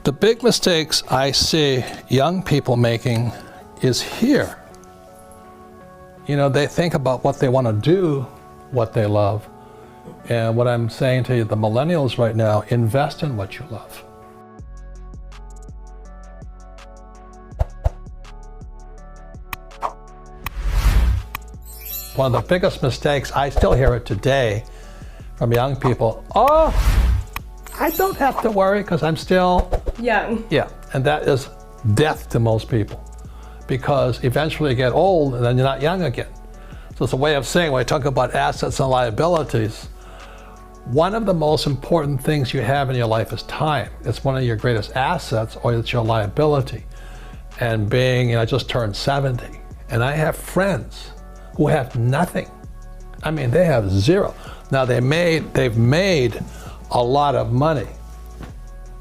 The big mistakes I see young people making is here. You know, they think about what they want to do, what they love. And what I'm saying to you, the millennials right now, invest in what you love. One of the biggest mistakes, I still hear it today from young people, oh, I don't have to worry because I'm still young. Yeah, and that is death to most people, because eventually you get old and then you're not young again. So it's a way of saying, when I talk about assets and liabilities, one of the most important things you have in your life is time. It's one of your greatest assets, or it's your liability. And being, I just turned 70, and I have friends who have nothing. I mean, they have zero. Now they've made a lot of money,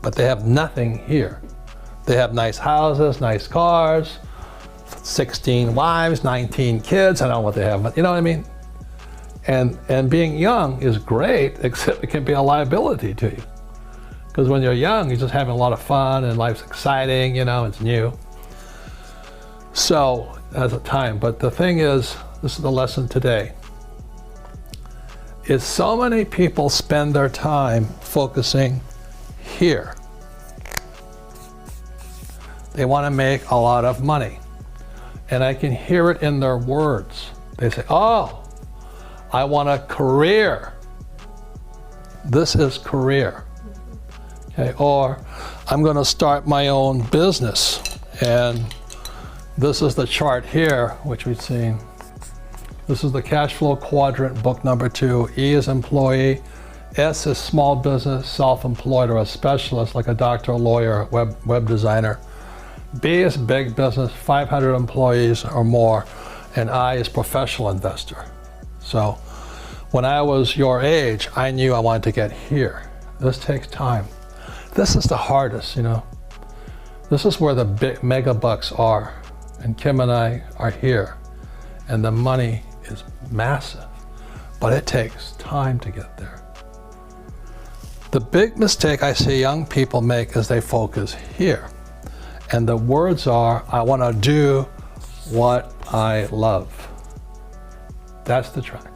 but they have nothing here. They have nice houses, nice cars, 16 wives, 19 kids, I don't know what they have, but you know what I mean? And being young is great, except it can be a liability to you. Because when you're young, you're just having a lot of fun and life's exciting, you know, it's new. So, as a time, but the thing is, this is the lesson today, is so many people spend their time focusing here. They want to make a lot of money. And I can hear it in their words. They say, oh, I want a career. This is career. Okay, or I'm going to start my own business. And this is the chart here, which we've seen. This is the cash flow quadrant, book number 2. E is employee. S is small business, self-employed, or a specialist like a doctor, a lawyer, web designer. B is big business, 500 employees or more. And I is professional investor. So when I was your age, I knew I wanted to get here. This takes time. This is the hardest, you know. This is where the big mega bucks are. And Kim and I are here. And the money is massive. But it takes time to get there. The big mistake I see young people make is they focus here. And the words are, I want to do what I love. That's the track.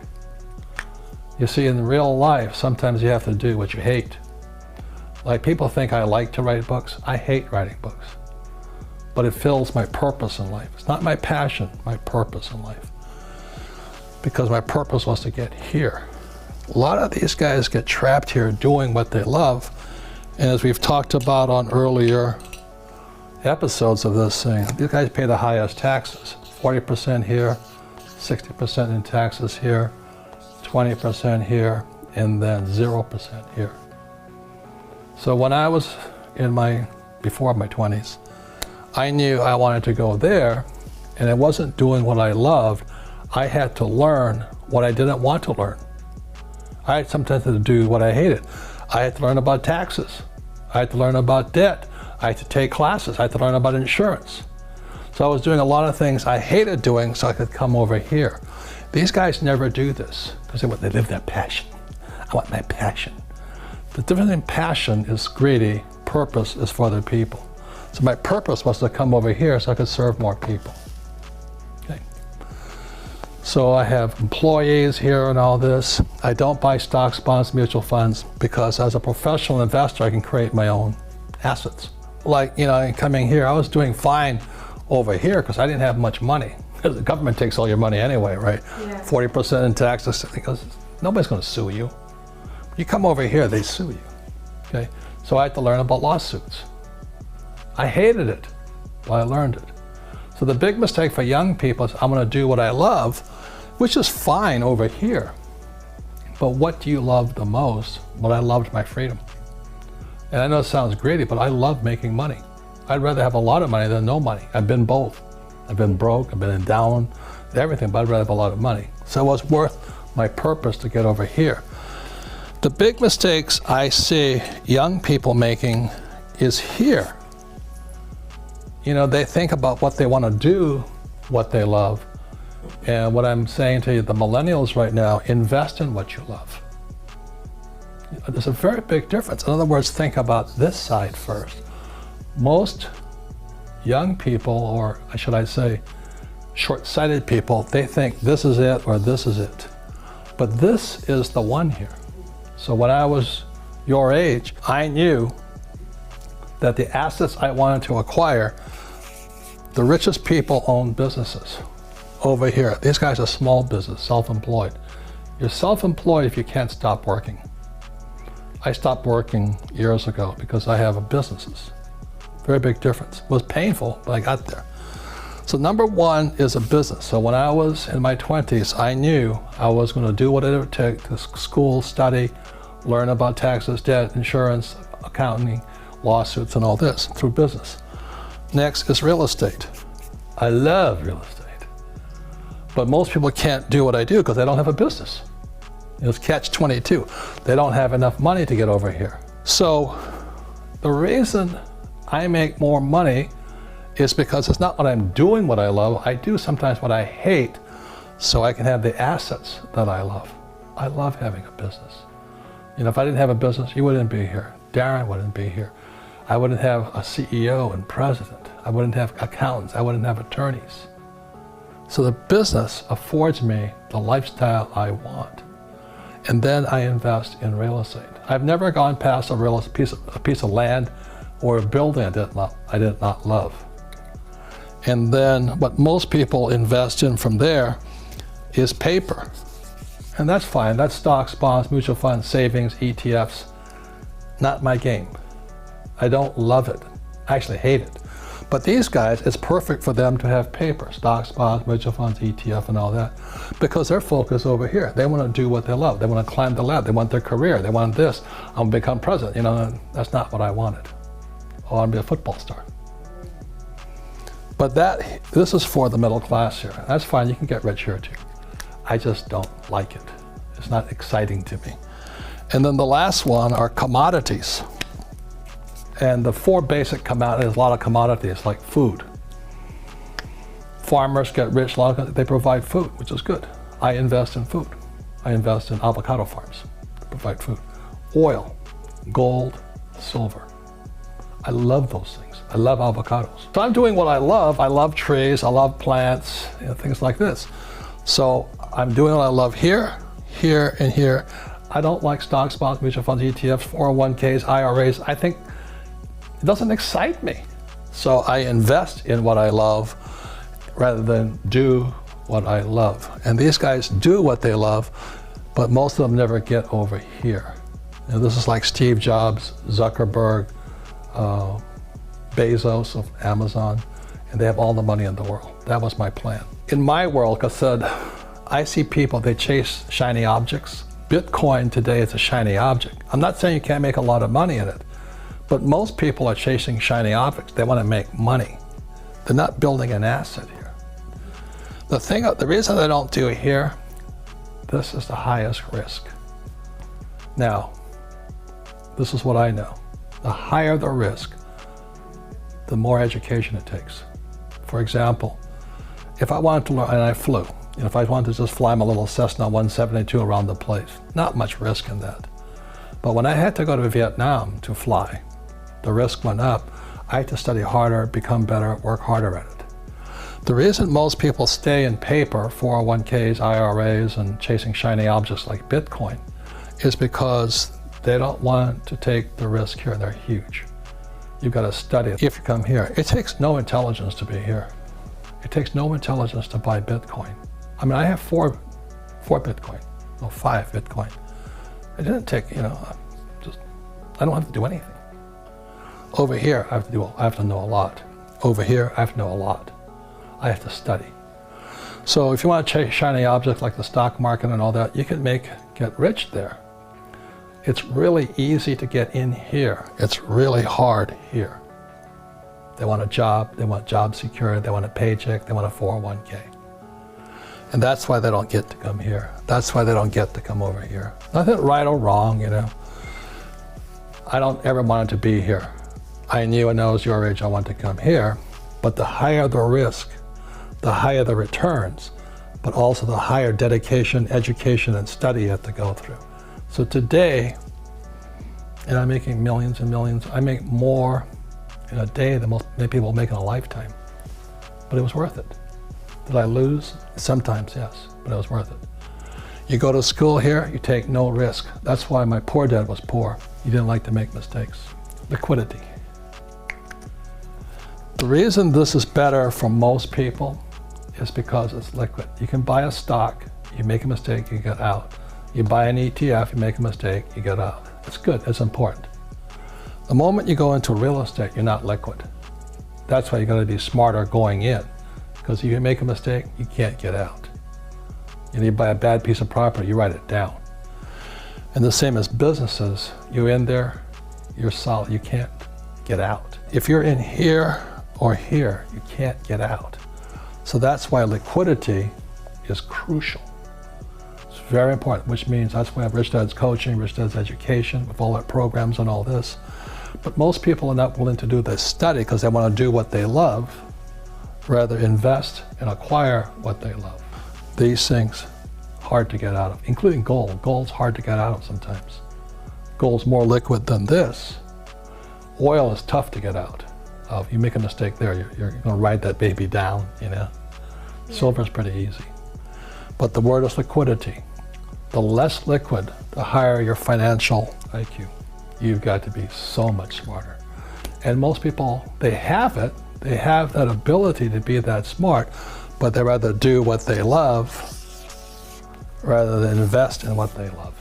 You see, in real life, sometimes you have to do what you hate. Like, people think I like to write books. I hate writing books. But it fills my purpose in life. It's not my passion, my purpose in life. Because my purpose was to get here. A lot of these guys get trapped here doing what they love. And as we've talked about on earlier episodes of this thing, these guys pay the highest taxes. 40% here, 60% in taxes here, 20% here, and then 0% here. So when I was before my 20s, I knew I wanted to go there, and I wasn't doing what I loved. I had to learn what I didn't want to learn. I had sometimes to do what I hated. I had to learn about taxes. I had to learn about debt. I had to take classes. I had to learn about insurance. So I was doing a lot of things I hated doing so I could come over here. These guys never do this because they live their passion. I want my passion. The difference in passion is greedy, purpose is for other people. So my purpose was to come over here so I could serve more people. Okay. So I have employees here and all this. I don't buy stocks, bonds, mutual funds, because as a professional investor, I can create my own assets. Like, you know, coming here, I was doing fine over here because I didn't have much money. Because the government takes all your money anyway, right? Yeah. 40% in taxes, because nobody's going to sue you. You come over here, they sue you. Okay? So I had to learn about lawsuits. I hated it, but I learned it. So the big mistake for young people is, I'm going to do what I love, which is fine over here. But what do you love the most? Well, I loved my freedom. And I know it sounds greedy, but I love making money. I'd rather have a lot of money than no money. I've been both. I've been broke, I've been in down, everything, but I'd rather have a lot of money. So it was worth my purpose to get over here. The big mistakes I see young people making is here. You know, they think about what they want to do, what they love. And what I'm saying to you, the millennials right now, invest in what you love. There's a very big difference. In other words, think about this side first. Most young people, or should I say short-sighted people, they think this is it or this is it. But this is the one here. So when I was your age, I knew that the assets I wanted to acquire, the richest people own businesses. Over here, these guys are small business, self-employed. You're self-employed if you can't stop working. I stopped working years ago because I have businesses. Very big difference. It was painful, but I got there. So number one is a business. So when I was in my 20s, I knew I was going to do what it would take to school, study, learn about taxes, debt, insurance, accounting, lawsuits, and all this through business. Next is real estate. I love real estate. But most people can't do what I do because they don't have a business. It's catch-22. They don't have enough money to get over here. So the reason I make more money is because it's not what I'm doing what I love. I do sometimes what I hate so I can have the assets that I love. I love having a business. You know, if I didn't have a business, you wouldn't be here. Darren wouldn't be here. I wouldn't have a CEO and president. I wouldn't have accountants. I wouldn't have attorneys. So the business affords me the lifestyle I want. And then I invest in real estate. I've never gone past a piece of land or a building I did not love. And then what most people invest in from there is paper. And that's fine. That's stocks, bonds, mutual funds, savings, ETFs. Not my game. I don't love it. I actually hate it. But these guys, it's perfect for them to have paper, stocks, bonds, mutual funds, ETF, and all that, because they're focused over here. They want to do what they love. They want to climb the ladder. They want their career. They want this. I'm going to become president. You know, that's not what I wanted. I want to be a football star. But this is for the middle class here. That's fine. You can get rich here too. I just don't like it. It's not exciting to me. And then the last one are commodities. And the four basic commodities, a lot of commodities like food. Farmers get rich, they provide food, which is good. I invest in food. I invest in avocado farms to provide food. Oil, gold, silver. I love those things. I love avocados. So I'm doing what I love. I love trees, I love plants, you know, things like this. So I'm doing what I love here, here, and here. I don't like stocks, bonds, mutual funds, ETFs, 401ks, IRAs. I think it doesn't excite me. So I invest in what I love rather than do what I love. And these guys do what they love, but most of them never get over here. You know, this is like Steve Jobs, Zuckerberg, Bezos of Amazon, and they have all the money in the world. That was my plan. In my world, like I said, I see people, they chase shiny objects. Bitcoin today is a shiny object. I'm not saying you can't make a lot of money in it, but most people are chasing shiny objects. They want to make money. They're not building an asset here. The reason they don't do it here, this is the highest risk. Now, this is what I know. The higher the risk, the more education it takes. For example, if I wanted to learn, and I flew, you know, if I wanted to just fly my little Cessna 172 around the place, not much risk in that. But when I had to go to Vietnam to fly, the risk went up. I had to study harder, become better, work harder at it. The reason most people stay in paper, 401ks, IRAs, and chasing shiny objects like Bitcoin is because they don't want to take the risk here. They're huge. You've got to study it. If you come here, it takes no intelligence to be here. It takes no intelligence to buy Bitcoin. I mean, I have 5 Bitcoin. It didn't take, you know, I don't have to do anything. Over here, I have to know a lot. Over here, I have to know a lot. I have to study. So if you want to chase shiny objects like the stock market and all that, you can get rich there. It's really easy to get in here. It's really hard here. They want a job, they want job security, they want a paycheck, they want a 401k. And that's why they don't get to come here. That's why they don't get to come over here. Nothing right or wrong, you know. I don't ever want it to be here. I knew when I was your age I wanted to come here, but the higher the risk, the higher the returns, but also the higher dedication, education, and study you have to go through. So today, and I'm making millions and millions, I make more in a day than many people make in a lifetime. But it was worth it. Did I lose? Sometimes, yes, but it was worth it. You go to school here, you take no risk. That's why my poor dad was poor. He didn't like to make mistakes. Liquidity. The reason this is better for most people is because it's liquid. You can buy a stock, you make a mistake, you get out. You buy an ETF, you make a mistake, you get out. It's good, it's important. The moment you go into real estate, you're not liquid. That's why you gotta be smarter going in, because if you make a mistake, you can't get out. And you buy a bad piece of property, you write it down. And the same as businesses, you're in there, you're solid, you can't get out. If you're in here or here, you can't get out. So that's why liquidity is crucial. It's very important, which means that's why I have Rich Dad's coaching, Rich Dad's education, with all our programs and all this. But most people are not willing to do this study because they want to do what they love, rather invest and acquire what they love. These things, hard to get out of, including gold. Gold's hard to get out of sometimes. Gold's more liquid than this. Oil is tough to get out of. You make a mistake there, you're going to ride that baby down, you know. Yeah. Silver's pretty easy. But the word is liquidity. The less liquid, the higher your financial IQ. You've got to be so much smarter. And most people, they have it. They have that ability to be that smart, but they rather do what they love rather than invest in what they love.